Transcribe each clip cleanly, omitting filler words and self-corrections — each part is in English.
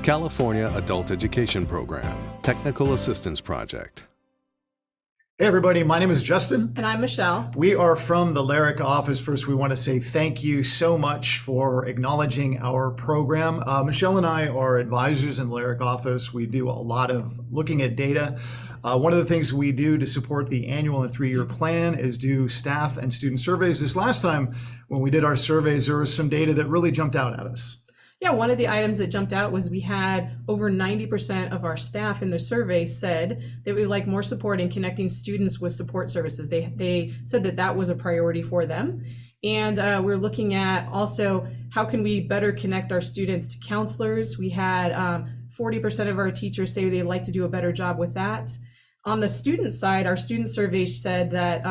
California Adult Education Program, Technical Assistance Project. Hey everybody, my name is Justin. And I'm Michelle. We are from the LARAEC office. First, we want to say thank you so much for acknowledging our program. Michelle and I are advisors in the LARAEC office. We do a lot of looking at data. One of the things we do to support the annual and 3-year plan is do staff and student surveys. This last time when we did our surveys, there was some data that really jumped out at us. Yeah, one of the items that jumped out was we had over 90% of our staff in the survey said that we like more support in connecting students with support services. They said that that was a priority for them. And we're looking at also how can we better connect our students to counselors. We had 40% of our teachers say they'd like to do a better job with that. On the student side, our student survey said that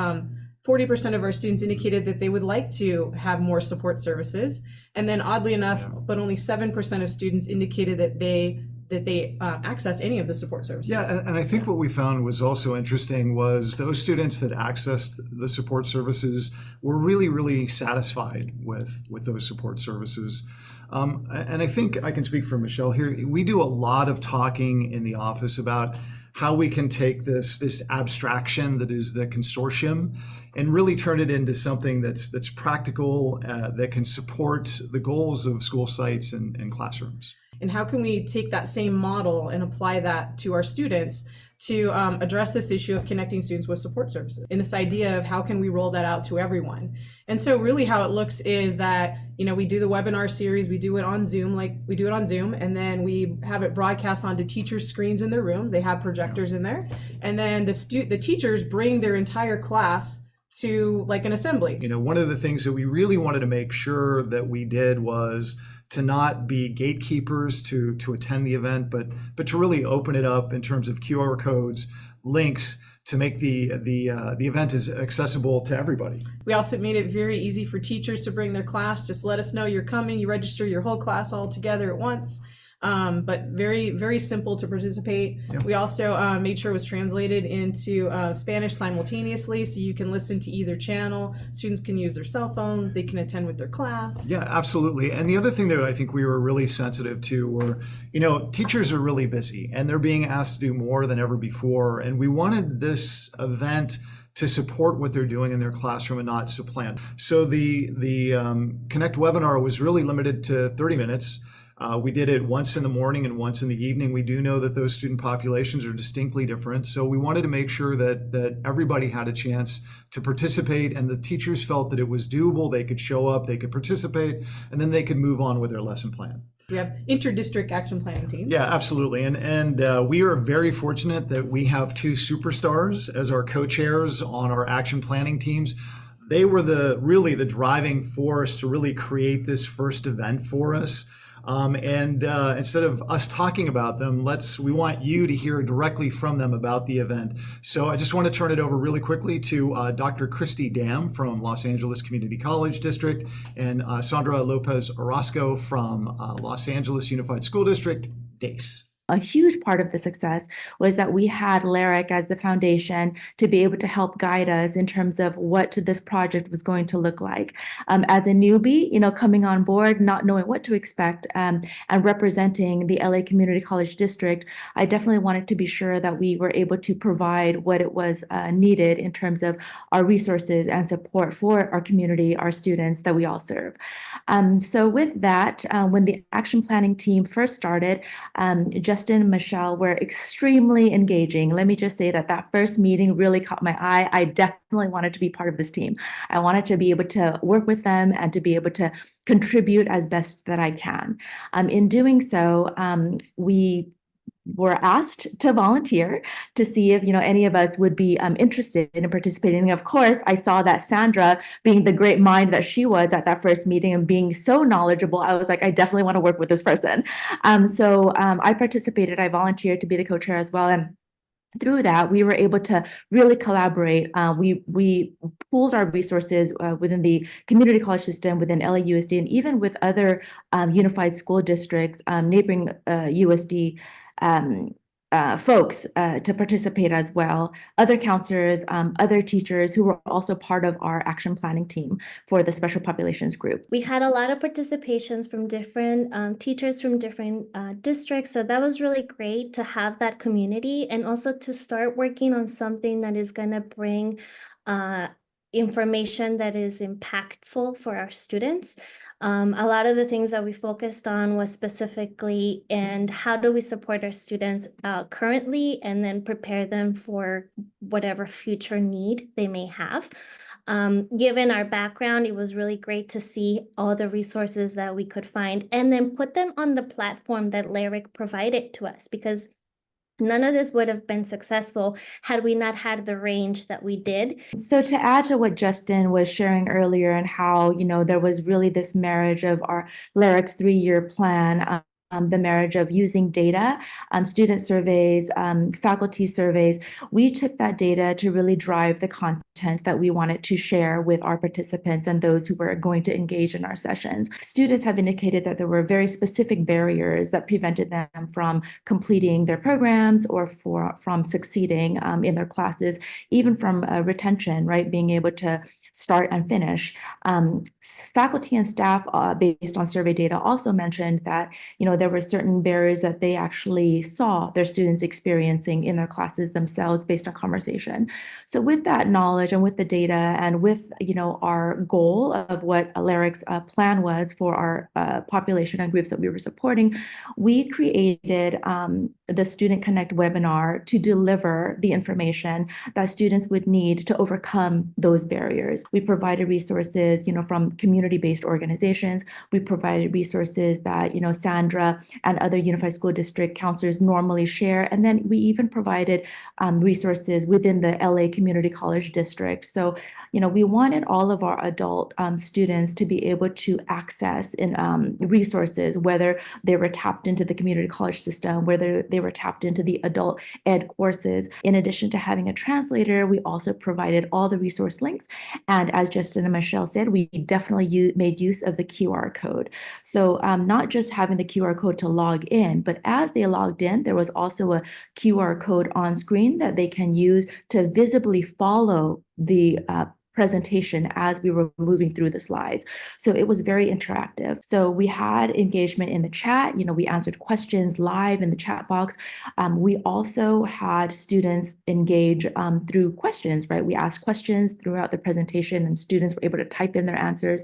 40% of our students indicated that they would like to have more support services. And then oddly enough, but only 7% of students indicated that they access any of the support services. Yeah, and I think what we found was also interesting was those students that accessed the support services were really, really satisfied with those support services. And I think I can speak for Michelle here. We do a lot of talking in the office about how we can take this abstraction that is the consortium and really turn it into something that's practical, that can support the goals of school sites and classrooms. And how can we take that same model and apply that to our students to address this issue of connecting students with support services, and this idea of how can we roll that out to everyone. And so really how it looks is that, you know, we do the webinar series, we do it on Zoom, and then we have it broadcast onto teachers' screens in their rooms. They have projectors in there. And then the teachers bring their entire class to like an assembly. You know, one of the things that we really wanted to make sure that we did was to not be gatekeepers to attend the event, but to really open it up in terms of QR codes, links, to make the event as accessible to everybody. We also made it very easy for teachers to bring their class. Just let us know you're coming, you register your whole class all together at once. But very, very simple to participate. Yep. We also made sure it was translated into Spanish simultaneously, so you can listen to either channel. Students can use their cell phones, they can attend with their class. Yeah, absolutely. And the other thing that I think we were really sensitive to were, you know, teachers are really busy and they're being asked to do more than ever before. And we wanted this event to support what they're doing in their classroom and not supplant. So the Connect webinar was really limited to 30 minutes. We did it once in the morning and once in the evening. We do know that those student populations are distinctly different. So we wanted to make sure that everybody had a chance to participate, and the teachers felt that it was doable. They could show up, they could participate, and then they could move on with their lesson plan. We have inter-district action planning teams. Yeah, absolutely. And we are very fortunate that we have 2 superstars as our co-chairs on our action planning teams. They were really the driving force to really create this first event for us. Instead of us talking about them, we want you to hear directly from them about the event. So I just want to turn it over really quickly to Dr. Christy Dam from Los Angeles Community College District and Sandra Lopez Orozco from Los Angeles Unified School District, DACE. A huge part of the success was that we had LARAEC as the foundation to be able to help guide us in terms of what this project was going to look like. As a newbie, you know, coming on board, not knowing what to expect, and representing the LA Community College District, I definitely wanted to be sure that we were able to provide what it was needed in terms of our resources and support for our community, our students that we all serve. So with that, when the action planning team first started, Justin and Michelle were extremely engaging. Let me just say that first meeting really caught my eye. I definitely wanted to be part of this team. I wanted to be able to work with them and to be able to contribute as best that I can. In doing so, we were asked to volunteer to see if, you know, any of us would be interested in participating. And of course, I saw that Sandra, being the great mind that she was at that first meeting and being so knowledgeable, I was like, I definitely want to work with this person. So I participated. I volunteered to be the co-chair as well. And through that, we were able to really collaborate. We pooled our resources within the community college system, within LAUSD, and even with other unified school districts, neighboring USD folks to participate as well, other counselors, other teachers who were also part of our action planning team for the special populations group. We had a lot of participations from different teachers from different districts. So that was really great to have that community and also to start working on something that is going to bring information that is impactful for our students. A lot of the things that we focused on was specifically and how do we support our students currently and then prepare them for whatever future need they may have. Given our background, it was really great to see all the resources that we could find and then put them on the platform that LARAEC provided to us, because none of this would have been successful had we not had the range that we did. So to add to what Justin was sharing earlier and how, there was really this marriage of our LARAEC's 3-year plan, the marriage of using data, student surveys, faculty surveys. We took that data to really drive the content that we wanted to share with our participants and those who were going to engage in our sessions. Students have indicated that there were very specific barriers that prevented them from completing their programs or from succeeding in their classes, even from retention, right? Being able to start and finish. Faculty and staff, based on survey data, also mentioned that, there were certain barriers that they actually saw their students experiencing in their classes themselves based on conversation. So with that knowledge and with the data and with, our goal of what LARAEC's plan was for our population and groups that we were supporting, we created the Student Connect webinar to deliver the information that students would need to overcome those barriers. We provided resources, from community-based organizations. We provided resources that, Sandra and other Unified School District counselors normally share. And then we even provided resources within the LA Community College District. So, we wanted all of our adult students to be able to access in resources, whether they were tapped into the community college system, whether they were tapped into the adult ed courses. In addition to having a translator, we also provided all the resource links. And as Justin and Michelle said, we definitely made use of the QR code. So not just having the QR code to log in, but as they logged in, there was also a QR code on screen that they can use to visibly follow the presentation as we were moving through the slides. So it was very interactive. So we had engagement in the chat, we answered questions live in the chat box. We also had students engage through questions, right? We asked questions throughout the presentation and students were able to type in their answers.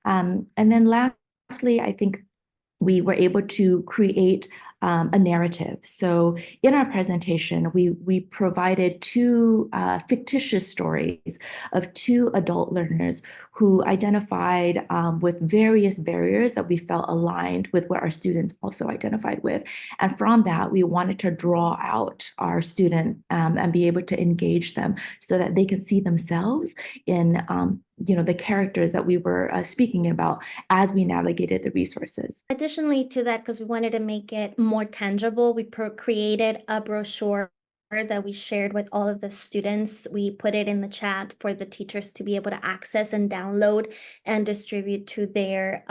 And then lastly, I think we were able to create a narrative. So in our presentation, we provided 2 fictitious stories of 2 adult learners who identified with various barriers that we felt aligned with what our students also identified with. And from that, we wanted to draw out our student and be able to engage them so that they can see themselves in the characters that we were speaking about as we navigated the resources. Additionally to that, because we wanted to make it more tangible, we created a brochure that we shared with all of the students. We put it in the chat for the teachers to be able to access and download and distribute to their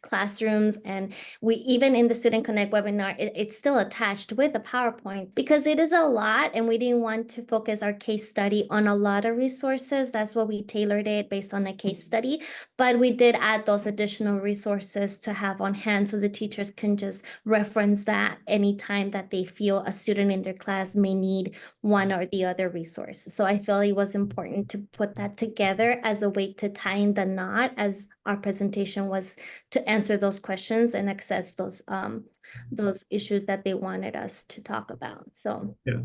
classrooms. And we even in the Student Connect webinar, it's still attached with a PowerPoint because it is a lot and we didn't want to focus our case study on a lot of resources. That's what we tailored it based on a case study. But we did add those additional resources to have on hand so the teachers can just reference that anytime that they feel a student in their class may need one or the other resource. So I felt it was important to put that together as a way to tie in the knot as our presentation was to answer those questions and access those issues that they wanted us to talk about. So yeah.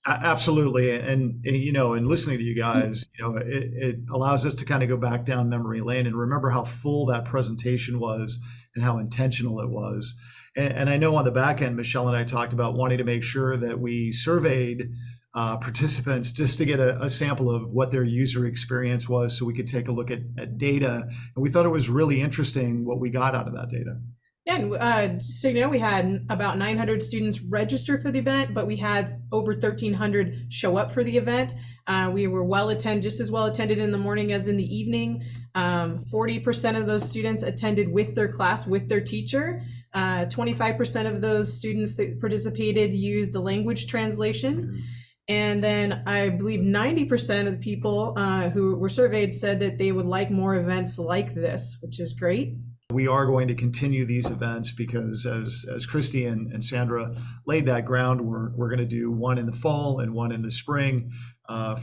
Absolutely. And in listening to you guys, it allows us to kind of go back down memory lane and remember how full that presentation was and how intentional it was. And I know on the back end, Michelle and I talked about wanting to make sure that we surveyed participants just to get a sample of what their user experience was so we could take a look at data. And we thought it was really interesting what we got out of that data. Yeah, and so you know, we had about 900 students register for the event, but we had over 1,300 show up for the event. We were just as well attended in the morning as in the evening. 40% of those students attended with their class, with their teacher. 25% of those students that participated used the language translation. And then I believe 90% of the people who were surveyed said that they would like more events like this, which is great. We are going to continue these events because as Christy and Sandra laid that groundwork, we're going to do one in the fall and one in the spring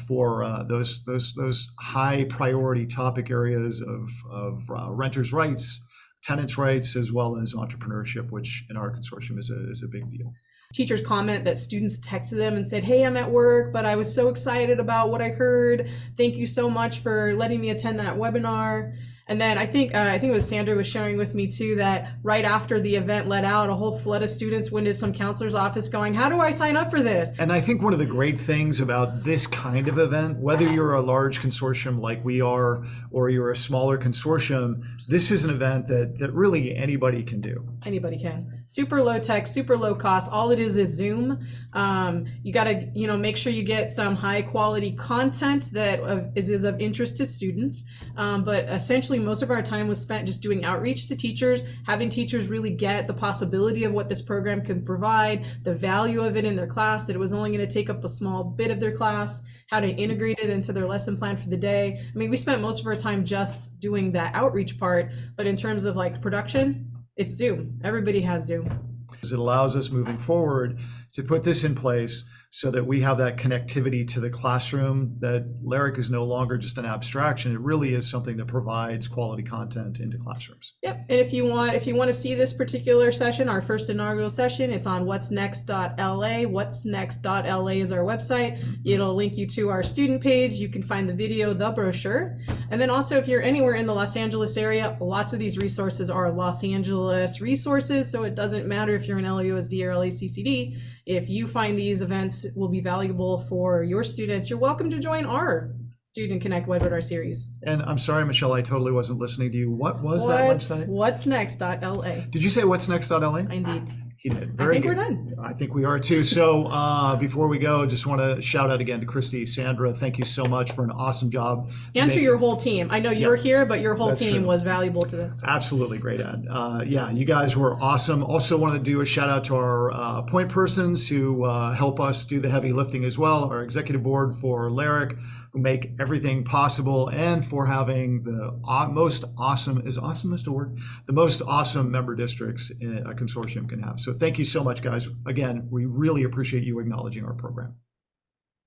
for those high priority topic areas of renters' rights, tenants' rights, as well as entrepreneurship, which in our consortium is a big deal. Teachers comment that students texted them and said, "Hey, I'm at work, but I was so excited about what I heard. Thank you so much for letting me attend that webinar." And then I think it was Sandra was sharing with me too that right after the event let out, a whole flood of students went to some counselor's office going, "How do I sign up for this?" And I think one of the great things about this kind of event, whether you're a large consortium like we are, or you're a smaller consortium, this is an event that really anybody can do. Anybody can. Super low tech, super low cost. All it is Zoom. You got to, make sure you get some high quality content that is of interest to students. But essentially, most of our time was spent just doing outreach to teachers, having teachers really get the possibility of what this program can provide, the value of it in their class, that it was only going to take up a small bit of their class, how to integrate it into their lesson plan for the day. I mean, we spent most of our time just doing that outreach part, but in terms of like production, it's Zoom. Everybody has Zoom. It allows us moving forward to put this in place so that we have that connectivity to the classroom, that LARAEC is no longer just an abstraction. It really is something that provides quality content into classrooms. Yep. And if you want to see this particular session, our first inaugural session, it's on what'snext.la. What'snext.la is our website. It'll link you to our student page. You can find the video, the brochure. And then also if you're anywhere in the Los Angeles area, lots of these resources are Los Angeles resources. So it doesn't matter if you're in LAUSD or LACCD. If you find these events will be valuable for your students, you're welcome to join our Student Connect webinar series. And I'm sorry, Michelle, I totally wasn't listening to you. What was that website? What'snext.la. Did you say what'snext.la? Indeed. He did. Very good. We're done. I think we are too. So before we go, just want to shout out again to Christy, Sandra. Thank you so much for an awesome job. And to your whole team. I know you were here, but your whole team was valuable to this. Absolutely great, Ed. Yeah, you guys were awesome. Also wanted to do a shout out to our point persons who help us do the heavy lifting as well. Our executive board for LARAEC, who make everything possible, and for having the most awesome, is awesomest a word? The most awesome member districts a consortium can have. So thank you so much, guys. Again, we really appreciate you acknowledging our program.